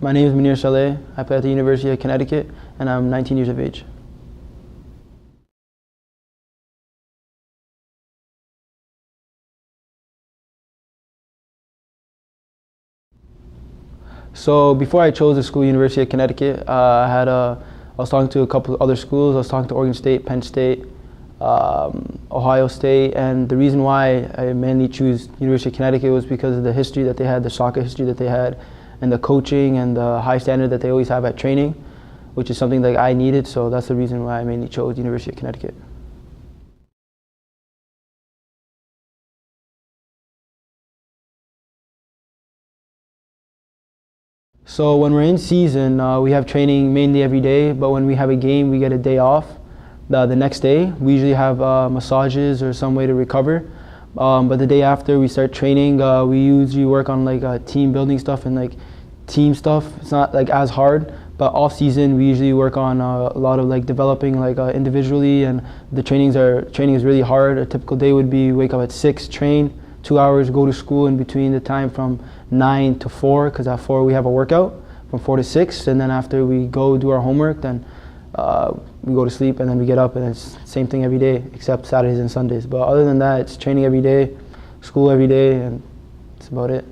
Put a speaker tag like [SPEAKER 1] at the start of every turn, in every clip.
[SPEAKER 1] My name is Munir Saleh. I play at the University of Connecticut, and I'm 19 years of age. So before I chose the school, University of Connecticut, I was talking to a couple of other schools. I was talking to Oregon State, Penn State, Ohio State, and the reason why I mainly choose University of Connecticut was because of the history that they had, the soccer history that they had, and the coaching and the high standard that they always have at training, which is something that I needed. So that's the reason why I mainly chose University of Connecticut. So when we're in season, we have training mainly every day, but when we have a game, we get a day off. The next day, we usually have massages or some way to recover. But the day after we start training, we usually work on like team building stuff and like team stuff. It's not like as hard, but off season we usually work on a lot of like developing like individually, and the training is really hard. A typical day would be wake up at 6, train 2 hours, go to school in between the time from 9 to 4, because at 4 we have a workout from 4 to 6, and then after we go do our homework, then we go to sleep, and then we get up, and it's the same thing every day except Saturdays and Sundays. But other than that, it's training every day, school every day, and that's about it.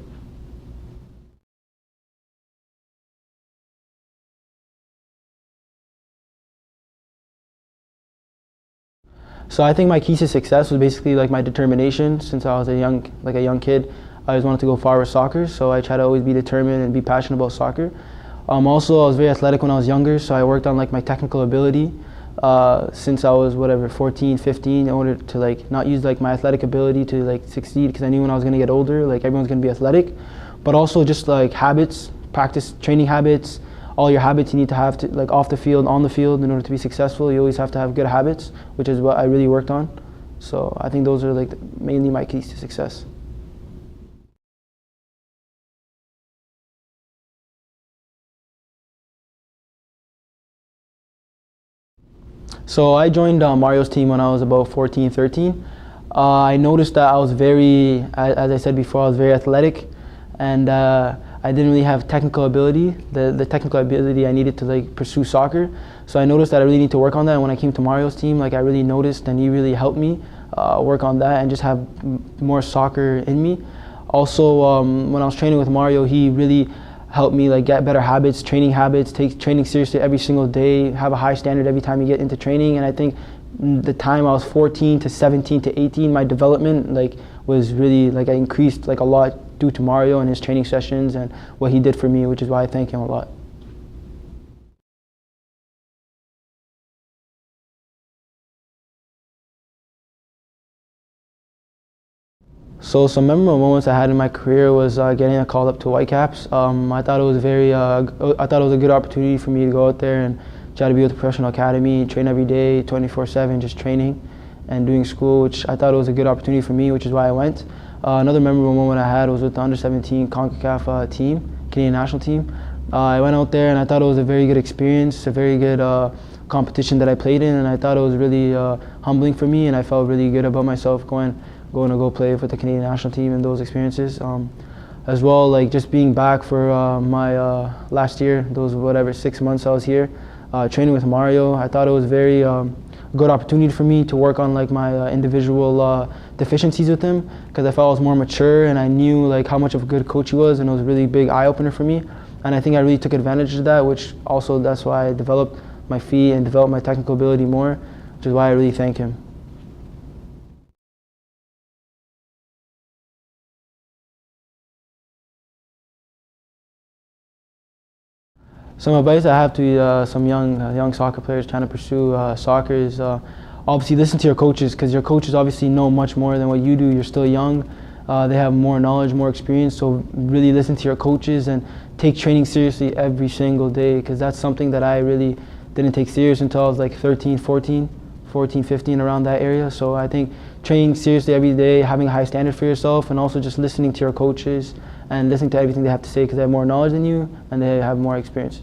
[SPEAKER 1] So I think my keys to success was basically like my determination. Since I was a young kid, I always wanted to go far with soccer, so I try to always be determined and be passionate about soccer. Also, I was very athletic when I was younger, so I worked on like my technical ability since I was 14, 15, in order to like not use like my athletic ability to like succeed, because I knew when I was gonna get older, like everyone's gonna be athletic, but also just like habits, practice, training habits, all your habits you need to have to like off the field, on the field, in order to be successful. You always have to have good habits, which is what I really worked on. So I think those are like mainly my keys to success. So I joined Mario's team when I was about 14, 13. I noticed that I was very, as I said before, I was very athletic, and I didn't really have technical ability, the technical ability I needed to like pursue soccer. So I noticed that I really need to work on that. And when I came to Mario's team, like I really noticed, and he really helped me work on that and just have more soccer in me. Also, when I was training with Mario, he really helped me like get better habits, training habits, take training seriously every single day, have a high standard every time you get into training. And I think the time I was 14 to 17 to 18, my development like was really like I increased like a lot due to Mario and his training sessions and what he did for me, which is why I thank him a lot. So some memorable moments I had in my career was getting called up to Whitecaps. I thought it was I thought it was a good opportunity for me to go out there and try to be with the professional academy, train every day, 24/7, just training and doing school, which I thought it was a good opportunity for me, which is why I went. Another memorable moment I had was with the under-17 CONCACAF team, Canadian national team. I went out there and I thought it was a very good experience, a very good competition that I played in, and I thought it was really humbling for me, and I felt really good about myself going to go play with the Canadian national team and those experiences. As well, like just being back for my last year, those 6 months I was here, training with Mario. I thought it was very good opportunity for me to work on like my individual deficiencies with him, because I felt I was more mature and I knew like how much of a good coach he was, and it was a really big eye opener for me. And I think I really took advantage of that, which also that's why I developed my feet and developed my technical ability more, which is why I really thank him. Some advice I have to some young soccer players trying to pursue soccer is obviously listen to your coaches, because your coaches obviously know much more than what you do. You're still young. They have more knowledge, more experience, so really listen to your coaches and take training seriously every single day, because that's something that I really didn't take serious until I was like 13, 14, 15, around that area. So I think training seriously every day, having a high standard for yourself, and also just listening to your coaches and listening to everything they have to say, because they have more knowledge than you and they have more experience.